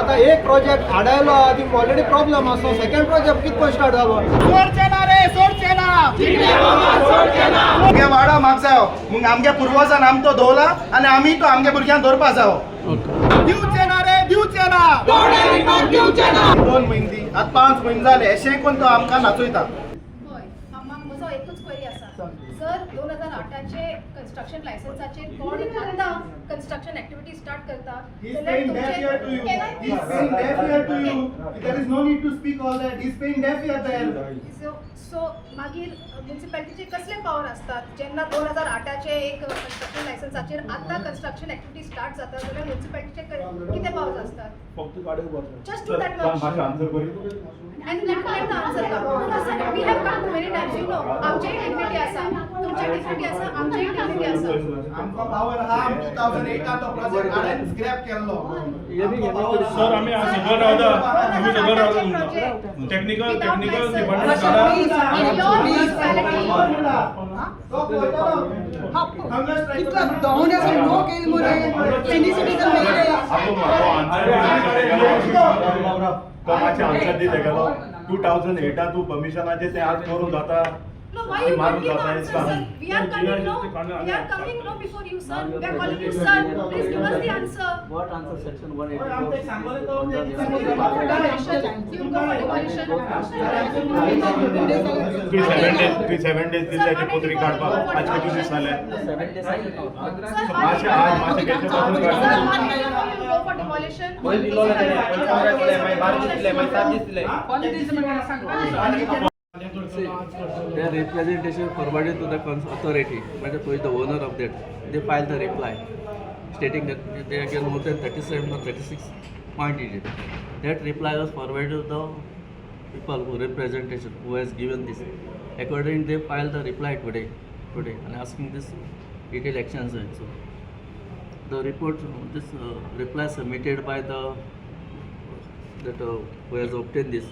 आता एक प्रोजेक्ट आडायलो ती ऑलरेडी प्रॉब्लेम असो सेकंड प्रोजेक्ट कितको स्टार्ट जालो सोडचेना रे सोडचेना आमगे वाडा म्हाक जायो मग आमगे पुर्वजान आमचो दवरला आनी आमी तो आमगे भुरग्यांक दवरपा जायो दिवचेना रे दिवचेना 2 म्हयने आतां 5 म्हयने जाले अशें करून तो आमकां नाचयता. म्हजो एकूच क्वेरी आसा सर 2008चे कन्स्ट्रक्शन लायसन्साचे कोण आतां कन्स्ट्रक्शन ॲक्टिविटी स्टार्ट करता He's paying deaf ear to you. He's paying deaf ear to you. There is no need to speak all that. He's paying deaf ear there. So मागीर म्युनिसिपॅलिटीचे कसले power असतात जेन्ना 2008चे एक construction लायसन्साचेर आतां construction activity start जाता जाल्यार म्युनिसिपॅलिटीचे कितें powers असतात just do that much and let the answer come. We have come many times, you know. आमची डिग्निटी आसा, तुमची डिग्निटी आसा, आमची डिग्निटी आसा. आमका पावर हा 2008 तो प्रोजेक्ट हाडून स्क्रॅप केल्लो. सर आम्ही आज सगळं रावता आम्ही सगळं रावता तुमकां टेक्निकल डिपार्टमेंट काढा कमाचे आन्सर दिले गेलो 2008 तू परमिशनाचे ते आज करून जाता No, why you calling the answer, sir? We are coming no before you, sir. We are calling you, sir. Please give us the answer. What answer section 184? You go for demolition. 7 days दिले ते पत्री काढपा आज किती दिवस झाले 7 days आहे ना. मासे केसे पत्र Sir, काढपा 1 day before you go for demolition. Their representation forwarded to the authority, but who is the owner of that. They filed the reply stating that they get more than 37 or 36 point in it. That reply was forwarded to the people who representation who has given this. According, they filed the reply today, and asking this detailed actions and so. The report, this reply submitted by the who has obtained this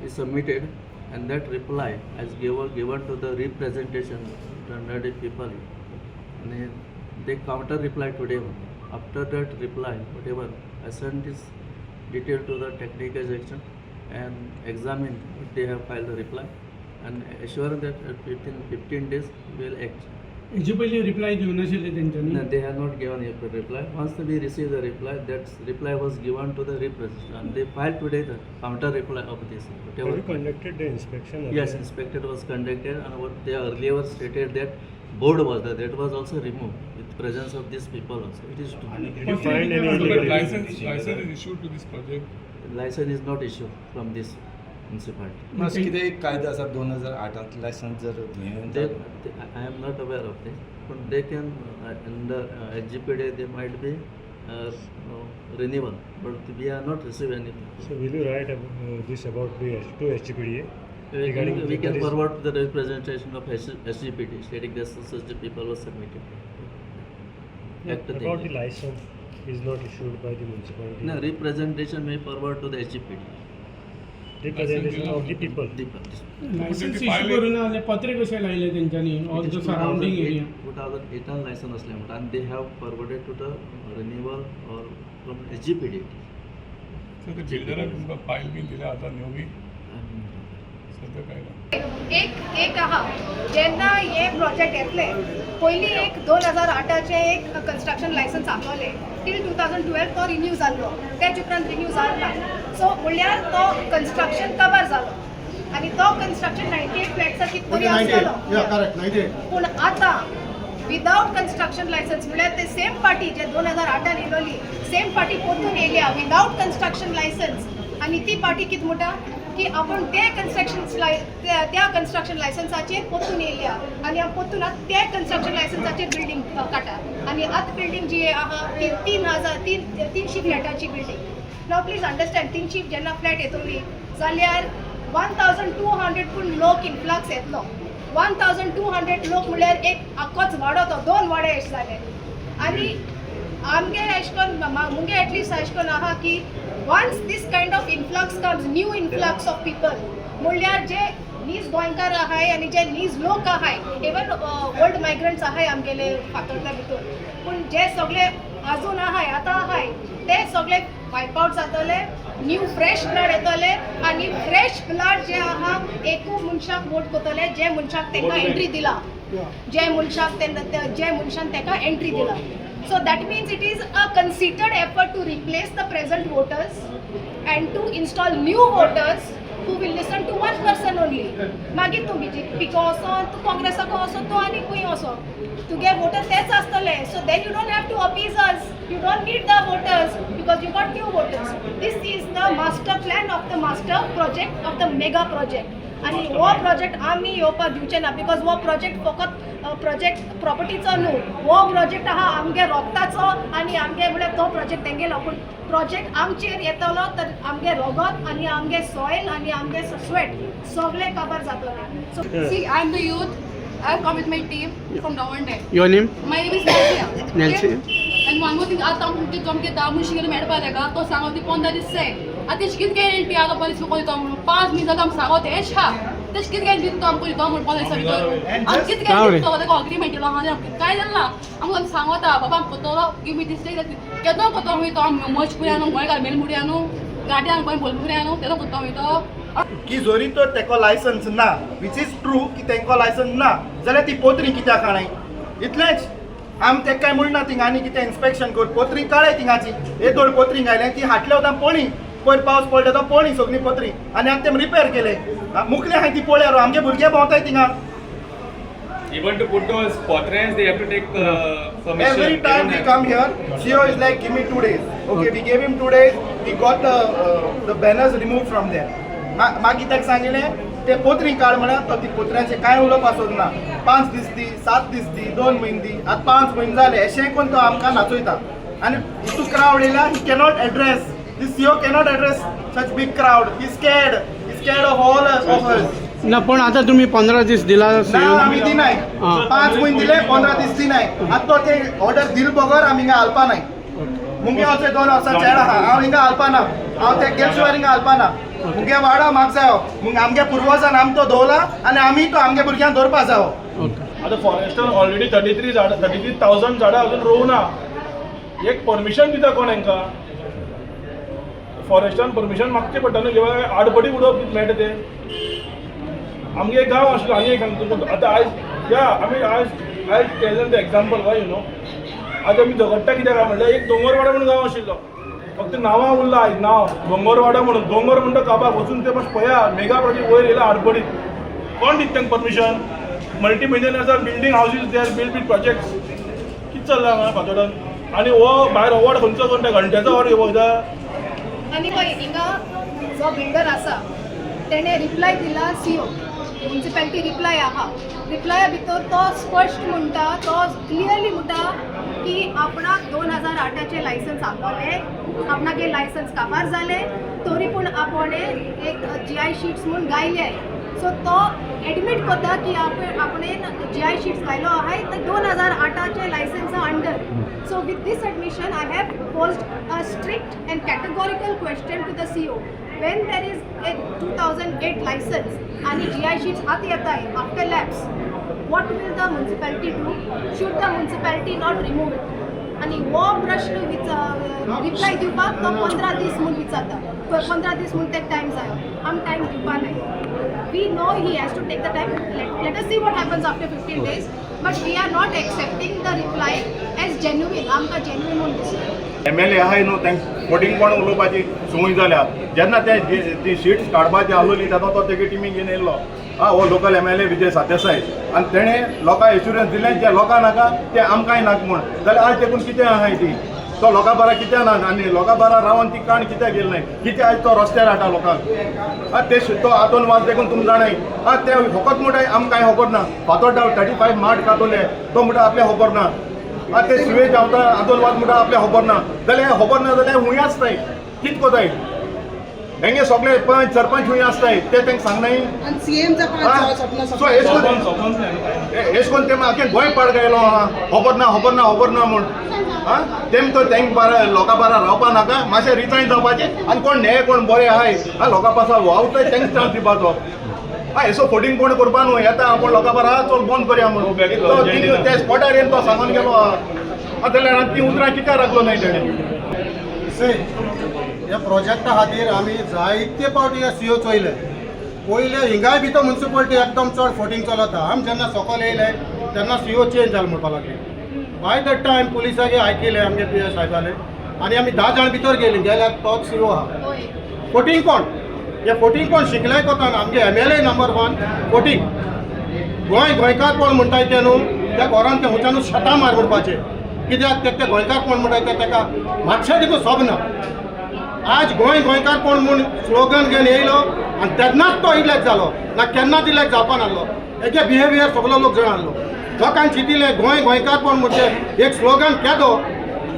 is submitted, and that reply is given to the representation to the people, and they counter reply today. After that reply, whatever I sent this detail to the technical section and examine if they have filed the reply and assure that within 15 days we will act. हेजे पयली reply दिवनाशिल्ले तेंच्यांनी No, they have not given a reply. Once we received the reply, that reply was given to the representative, and they filed today the counter reply of this. Whatever. Have you conducted the inspection? Yes, inspection was conducted, and what they earlier stated that board was there, that was also removed with presence of these people also. It is true. Did you find any illegal license is issued to this project. License is not issued from this municipality. मातशें कितें एक कायदो आसा 2008 licence जर घेवन I am not aware of this, but they can under HGPD they might be renewal, but we are not receiving anything. So will you write this about the to HGPDA? We can forward the representation of SGPD stating that such the people were submitted. About the license is not issued by the municipality. No, representation may forward to the SGPD. Representation of the people. License issue करून आले पत्रे कशे लायले तेंच्यांनी all the surrounding area 2008 license असले म्हणटा and they have forwarded to the renewal or from SGPD. Sir ते बिल्डराक तुमकां फायल बीन दिल्या आता नवी सध्या काय ना एक आहा जेन्ना हे प्रोजेक्ट येतले पयलीं एक 2008चे एक कन्स्ट्रक्शन लायसन्स आसलोले टील 2012 तो रिन्यू जाल्लो तेच उपरांत रिन्यू जाल्ला सो म्हणल्यार तो कन्स्ट्रक्शन कवर जालो आनी तो कन्स्ट्रक्शन 98 फ्लॅट्साची बरी आसलो पूण आतां विदाउट कन्स्ट्रक्शन लायसन्स म्हळ्यार ते सेम पार्टी जे 2008 येयलोली सेम पार्टी परतून येयल्या विदाउट कन्स्ट्रक्शन लायसन्स आनी ती पार्टी कितें म्हणटा की आपण त्या कन्स्ट्रक्शन लायसन्साचेर परतून येयल्या आनी परतून त्या कन्स्ट्रक्शन लायसन्साचेर बिल्डींग काडटा आनी आतां बिल्डींग जी आहा ती 300 फ्लॅटाची बिल्डींग नाव प्लीज अंडरस्टँड 300 जेन्ना फ्लॅट येतली जाल्यार 1200 पूण लोक इन्फ्लक्स येतलो 1200 लोक म्हळ्यार एक आख्खोच वाडो तो 2 वाडे अशे जाले आनी आमगे अशें करून मुगे एटलिस्ट अशें करून आहा की once this kind of influx comes, new influx of people, म्हणल्यार जे नीज गोंयकार आहाय आनी जे नीज लोक आहाय इवन ओल्ड मायग्रंट्स आहाय आमगेले फातोर्डा भितर पूण जे सगळे आजून आहाय आतां आहाय ते सगळे वायपआउट जातले, न्यू फ्रेश ब्लड येतले आणि फ्रेश ब्लड जे आहा एकू मनशाक वोट करतले जे मनशाक तांकां एंट्री दिला, जे मनशान ताका एंट्री दिला. So that means it is a concerted effort to replace the present voters and to install new voters who will listen to one person only. मागीर तूं BJP असो, तूं काँग्रेसाको असो, तूं आनी खंय असो, तुगे वोटर तेच आसतले. So then you don't have to appease us. You don't need the voters because you got new voters. This is the master plan of the master project of the mega project. आणि हो project आमी येवपाक दिवचे ना because हो project फकत project प्रॉपर्टीचो न्हू, हो प्रोजेक्ट आहा आमगे रोगताचो आनी आमगे म्हळ्यार तो प्रोजेक्ट तेंगेलो पूण प्रोजेक्ट आमचेर येतलो तर आमगे रगत आनी आमगे सॉयल आनी आमगे स्वेट सगळे काबार जातले. So See, I'm the youth. I've come with my team from Davante. Your name? My name is Nelsia. Nelsia. And one more thing, आता आमचे जमके दामू शिकले मेळपा तेका तो सांगो ती 15 दीस से. आता तेच कित गॅरंटी आलो पॉलिसी कोण तो 5 मिनिटां आम सांगो तेच हा. तेच कित गॅरंटी तो आमको तो म्हण पॉलिसी भितर. आम कित गॅरंटी तो तेका अग्रीमेंट केलो हा काय जाल्ला. आमको सांगोता बाबा आम कोतलो गिव मी दिस डे केदो कोतो हुई तो आम मच पुऱ्यानो गोंयकार मेलमुड्यानो गाड्यान कोण बोलमुड्यानो तेदो कोतो हुई तो की जोरी तर तेको लायसन्स ना, विच इज ट्रू की तेंको लायसन्स ना जाल्यार ती पोत्री कित्याक हाणाय इतलेंच. आम तेका काय म्हणना थिंगा आनी कितें इन्स्पेक्शन कर, पोत्री काळय थिंगाची येदोळ पोत्री घायलें ती हाटले वता पोणी पयर पावस पडले तो पोणी सगळी पोत्री आनी आतां तेम रिपेर केले मुकले हाय ती पोळ्यार आमगे भुरगे भोंवताय थिंगा. Even to put those portraits, they have to take permission. Every time we come here, CEO is like, give me 2 days. Okay, we gave him 2 days. We got the banners removed from there. मागीर ताका सांगिल्लें ते पोत्री काड म्हणून तो ती पोत्र्यांचे कांय उलोवपाक सोदना. 5 दीस दी, 7 दीस दी, 2 म्हयने दी, आतां 5 म्हयने जाले अशें करून तो आमकां नाचयता. आनी इतू क्रावड येयला, he cannot address, this CEO cannot address such big crowd. He scared of all of us. ना पण आता तुम्ही 15 दीस दिला ना आमी दिनाय. 5 म्हयने दिले, 15 दीस दिनाय. आतां तो ते ऑर्डर दिल बगर आमी हिंगा घालपा नाय. मुगे अशें 2 वर्सां चेड आहा, हांव हिंगा घालपा ना. हांव ते गेट शिवार हिंगा घालपा ना. मुगे वाडा म्हाका जायो, आमगे पुर्वजान आमी तो दवरला आनी आमी तो आमगे भुरग्यांक दवरपा जायो. आता फॉरेस्टान ऑलरेडी 33,000 झाडां अजून रोवना. एक परमिशन दिता कोण हांकां? फॉरेस्टान परमिशन मागचें पडटा न्हू किंवा आडबडी उडोवप कितें मेळटा ते. आमगे एक गांव आसलो आनी एक सांगता आतां आयज या आमी आयज talon the example Y you know. आतां आमी झगडटा कित्याक काय म्हणल्यार एक दोंगरवाडा म्हणून गांव आशिल्लो, फक्त नांवां उरला आयज नांव दोंगरवाडा म्हणून. दोंगर म्हणटा काबार वचून ते मातशें पळया मेगा प्रोजेक्ट वयर येयला आडबडीत. कोण दिता तांकां परमिशन? मल्टी मिलियनर्सार building houses they are build projects. कितें चल्लां हांगा फातोर्डान? आनी हो भायर अवॉर्ड खंयचो कोण घंट्याचो अवॉर्ड घेवपाक जाय? आणि पळय हिंगा जो बिल्डर आसा तेणे रिप्लाय दिला CEO म्युनिसिपॅलिटी रिप्लाय आहा. रिप्लाया भितर तो स्पश्ट म्हणटा, तो क्लियरली म्हणटा की आपणाक 2008चे लायसन्स आसलोले, आपणागे लायसन्स काबार जाले तरी पूण आपणे एक GI शीट्स म्हणून गायले. सो तो एडमिट करता की आपणेन GI शीट्स गायलो आहाय तर 2008चे licence under. So with this admission, I have posed a strict and categorical question to the CEO. When there is a 2008 license and GI sheets हात येताय after lapse, what will the municipality do? Should the municipality not remove it? आणि हो प्रश्न reply दिवपाक तो 15 दीस म्हणून विचारता. 15 दीस म्हणून तेका टायम जायो, आम टायम दिवपा नाय. We know he has to take the time. Let us see what happens after 15 days. But we are not accepting the reply as genuine. आमकां genuine म्हणून दिसता. MLA आहाय न्हू तांकां फोटींग कोण उलोवपाची संवय जाल्या. जेन्ना ते ती शीट्स काडपाची आसलोली तेन्ना तो तेगे टिमीक घेवन येयल्लो. हो लोकल MLA विजय सातेसाय आनी तेणें लोकांक एश्युरन्स दिलें जे लोकां नाका ते आमकांय नाका म्हूण. जाल्यार आज देखून कितें आहाय ती तो लोकां बारा कित्याक ना आनी लोकां बारा रावन ती काण कित्याक गेली नाय? कितें आयज तो रस्त्यार हाडटा लोकांक? ते तो हातून वाज देखून तुमी जाणाय ते फकत म्हणटाय आमकां कांय खबर ना. फातोर्डा 35 मार्ट कातोले तो म्हणटा आपल्या खबर ना. ते सिवेज हांवता हातून वाज म्हणटा आपल्या खबर ना. जाल्यार खबर ना जाल्यार हुंय आसताय कितें कोताय? हेंगे सगळे पंच सरपंच हुंय आसताय ते तांकां सांगनाय. सो एश कोन तेम आख्खें गोंय पाड गायलो आहा खबर ना म्हूण. तेम तो तांकां बारा लोकां बारा रावपा नाका, मातशें रिजायन जावपाचें आनी कोण न्हे कोण बरें आहाय लोकां पासा वावताय तांकां चान्स दिवपाचो. एसो फोटींग कोण करपा न्हू येता आपूण लोकां बारा चल बंद करया म्हणून ते स्पॉटार येवन तो सांगून गेलो आहा. जाल्यार ती उतरां कित्याक राखलो नाय तेणें? ह्या प्रोजेक्टा खातीर आमी जायते फावटी सीओ चोयले. पयले हिंगाय भितर म्युन्सिपालिटी एकदम चड फोटींग चलता. आमी जेन्ना सकयल येयले तेन्ना सीओ चेंज जालो म्हणपा लागले. बाय द टायम पुलिसागे आयकिले आमगे PS साहेबाले आनी आमी 10 जाण भितर गेली. गेल्यार तोच सीओ आहा. फोटींग कोण? हे फोटींग कोण शिकले कोतान आमगे MLA नंबर 1 फोटींग. गोंयकारपण म्हणटाय ते न्हू त्या घरान ते हुंच्यानूच शेतां मार म्हणपाचे. कित्याक ते गोंयकारपण म्हणटाय ते ताका मातशें देखून सोबना. आज गोंयकारपण म्हूण स्लोगन घेवन येयलो आनी तेन्नाच तो इलेक्ट जालो ना केन्नाच इलेक्ट जावपा नासलो. हेजे बिहेवियर सगलो लोक जाणालो. लोकांक चिंतिल्लें गोंयकारपण म्हणजे एक स्लोगन केदो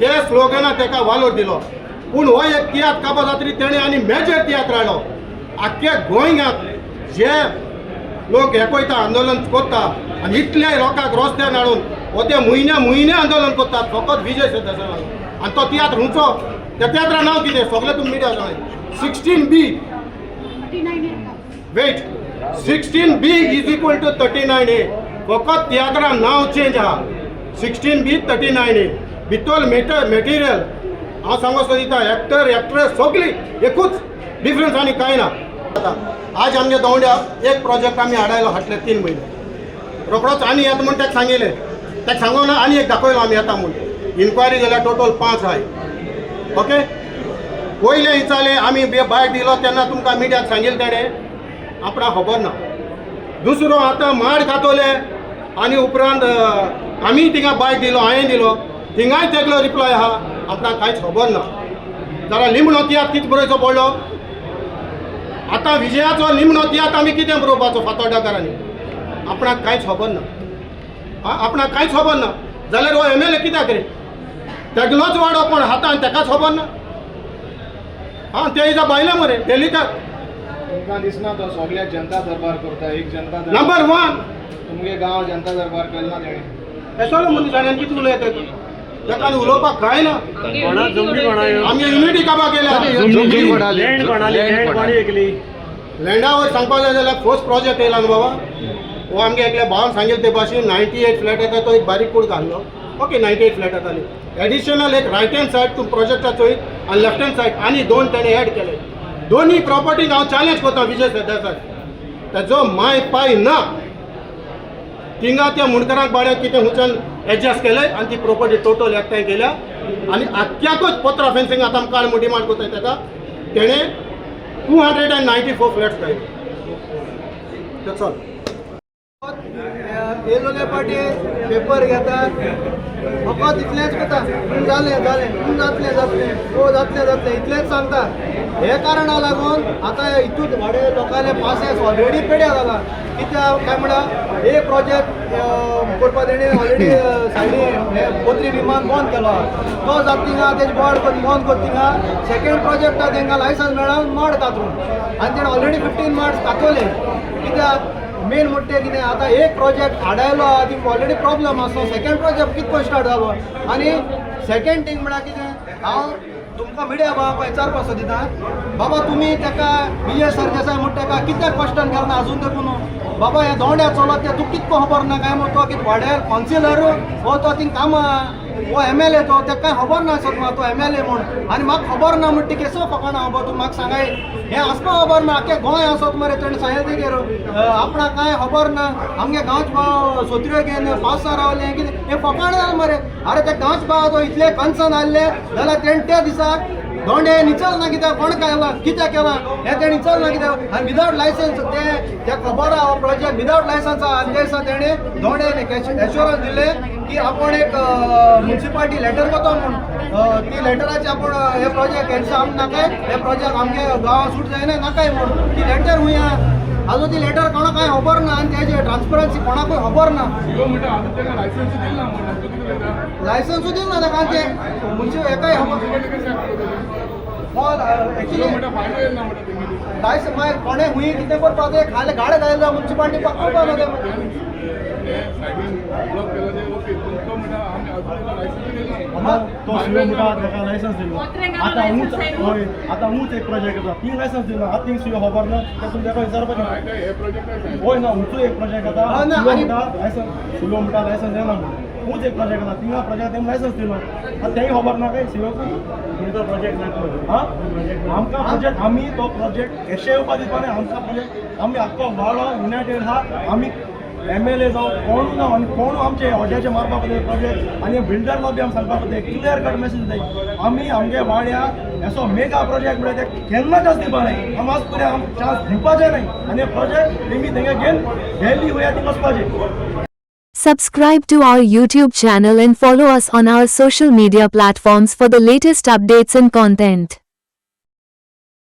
ते स्लोगनाक ताका वालोर दिलो. पूण हो एक तियात्र काबार जातरी तेणें आनी मेजर तियात्र हाडलो. आख्ख्या गोंयांत जे लोक हे पळयता आंदोलन करता आनी इतले लोकांक रस्त्यार हाडून हो ते म्हयने आंदोलन करतात फकत विजय सरदेसाय लागून. आनी तो तियात्र हुंचो त्या तियात्रा नांव कितें सगळें तुमी मिडिया जाणाय. 16B wait 16B is equal to 39A. फकत तियात्रा नांव चेंज आहा. 16B 39A. भितर मेटेरियल हांव सांगो सोदिता एक्टर एक्ट्रेस सगळी एकूच डिफरन्स आनी कांय ना. आज आमगे दौंड्या एक प्रोजेक्ट आमी हाडले 3 म्हयने रोखडोच आनी येता म्हूण ताका सांगिल्लें. ताका सांगो ना आनी एक दाखयलो आमी येता म्हूण. इन्क्वायरी जाल्यार टोटल 5 आहाय. ओके पयले विचारले आमी भायर दिलो तेन्ना तुमकां मिडियाक सांगिल्लें तेणें आपणाक खबर ना. दुसरो आतां माड खातोले आनी उपरांत आमी थिंगा भायर दिलो हांवें दिलो थिंगाय तेगलो रिप्लाय आहा आपणाक कांयच खबर ना. जाल्यार लिमणो तियात्र कितें बरोवचो पडलो. आतां विजयाचो लिमणो तियात्र आमी कितें बरोवपाचो फातोड्डाकारांनी आपणाक कांयच खबर ना. आपणाक कांयच खबर ना जाल्यार हो MLA कित्याक रे तेगलोच वाडो कोण हातान तेकाच खबर ना. ते इजा बायले मरे दिल्ली का तुमकां दिसना तो सगळ्या जनता दरबार करता. एक जनता नंबर 1 तुमगे गांव जनता दरबार केलना तेणें. येसलो मनीस कितें उलयता ताका उलोवपाक कांय ना. आमी युनिटी काबार केल्या. लँडा वयर सांगपाक जाय जाल्यार फर्स्ट प्रोजेक्ट येयला न्हू बाबा. हो आमगे एकल्या भावान सांगिल्ले ते भाशेन 98 फ्लॅट येता तो एक बारीक कूड घाललो. ओके 98 फ्लॅट येताली. एडिशनल एक रायट हँड सायड तूं प्रोजेक्टा चोय आनी लेफ्ट हँड सायड आनी 2 तेणें एड केले. दोनी प्रॉपर्टीक हांव चॅलेंज करता विजय सरदेसाय. ताजो माय पाय ना. थिंगा त्या मुणकारांक बाळ्याक कितें हुंच्यान एडजस्ट केलें आनी ती प्रॉपर्टी टोटल एकठांय केल्या आनी आख्याकूच पत्रा फेन्सिंग आतां आमकां काळ डिमांड करताय ताका. तेणें 294 फ्लॅट्स काडले. चल येयलोले पाटी पेपर घेतात फकत इतलेंच करता जालें जातलें हो जातलें इतलेंच सांगता. हे कारणाक लागून आतां हितून व्हडे लोकांले पासेस ऑलरेडी पेड्या जाला. कित्याक काय म्हणल्यार एक प्रोजेक्ट करपा तेणें ऑलरेडी सायडीन हे पोत्री विमान बंद केलो. तो जाता थिंगा तेजे बोर्ड बंद करता थिंगा सेकेंड प्रोजेक्टाक तांकां लायसन्स मेळोन माड कातरून आनी तेणें ऑलरेडी 15 मार्क्स कातोले. कित्याक मेन म्हणटे कितें आतां एक प्रोजेक्ट हाडायलो ती ऑलरेडी प्रॉब्लम आसलो. सेकेंड प्रोजेक्ट कितको स्टार्ट जालो आनी सेकेंड थींग म्हळ्यार कितें हांव तुमकां मिडिया बाबा विचारपाक सोदिता बाबा तुमी ताका विजय सरदेसाय म्हणटा ताका कित्याक क्वेश्चन केलना आजून देखून बाबा हे दोंड्या चलत ते तुका कितको खबर ना काय म्हूण तो कितें वाड्यार कावन्सिलर हो तो थिंग काम हो MLA तो ताका कांय खबर ना सो तो MLA म्हूण आनी म्हाका खबर ना म्हणटा केसो फकाना खबर तूं म्हाका सांगाय हें आसपा खबर ना आख्खें गोंय आसत मरे तेणें सांगलें तेगेर आपणाक कांय खबर ना आमगे गांवचे भाव सोत्र्यो घेवन पावसा रावले कितें हें फकाण जालें मरे. अरे ते गांवचे भाव तो इतले कन्सर्न आहले जाल्यार तेणें त्या दिसाक दोंडे निचल ना कित्याक कोण केला कित्याक केला हें तेणें निचल ना कित्याक आनी विदावट लायसन्स ते खबर आहा हो प्रोजेक्ट विदावट लायसन्स आहा आनी ते दिसा तेणें दोंडे एश्युरन्स दिलें की आपण एक म्युन्सिपालिटी लेटर करता म्हणून ती लेटराची आपण हे प्रोजेक्ट हेंचा आम नाकाय हे प्रोजेक्ट आमगे गांवां सूट जायना नाकाय म्हणून ती लेटर हुंया आजून ती लेटर कोणाक कांय खबर ना आनी तेजे ट्रान्सपरन्सी कोणाकूय खबर ना. लायसन्सूय दिल ना ताका ते म्हणजे हेकाय एक्चुली लायसन्स मागीर कोणें हुंय कितें करपाक ते खाले गाडे घायला म्युन्सिपालिटी पळोवपा ना तो सीओ म्हणटा ताका लायसन्स दिलो. आतां हूंच एक प्रोजेक्ट आसा ती लायसन्स दिलो आतां थिंग सीओ खबर ना तातूंत ताका विचारपाचें होय ना हूंचो एक प्रोजेक्ट आसा सीओ म्हणटा लायसन्स दिना म्हणून खूच एक प्रोजेक्ट आसा थिंगा प्रोजेक्ट तेमी लायसन्स दिलो आतां तेंय खबर ना काय सेवक तुमचो प्रोजेक्ट नाका आमकां प्रोजेक्ट आमी तो प्रोजेक्ट एशे येवपा दिवपा न्ही आमकां प्रोजेक्ट आमी आख्खो वाडो युनायटेड आहा आमी MLA जावं कोण ना आनी कोण आमचे ऑर्डराचे मारपा पडले प्रोजेक्ट आनी बिल्डरला बी आमी सांगपा पडले क्लियर कट मेसेज जाय आमी आमगे वाड्या असो मेगा प्रोजेक्ट म्हणटा ते केन्ना चान्स दिवपा न्हय आमी आज पर्यंत आमकां चान्स दिवपाचें न्हय आनी प्रोजेक्ट तेमी तेंगे घेवन डेली वया ती वचपाचें. Subscribe to our YouTube channel and follow us on our social media platforms for the latest updates and content.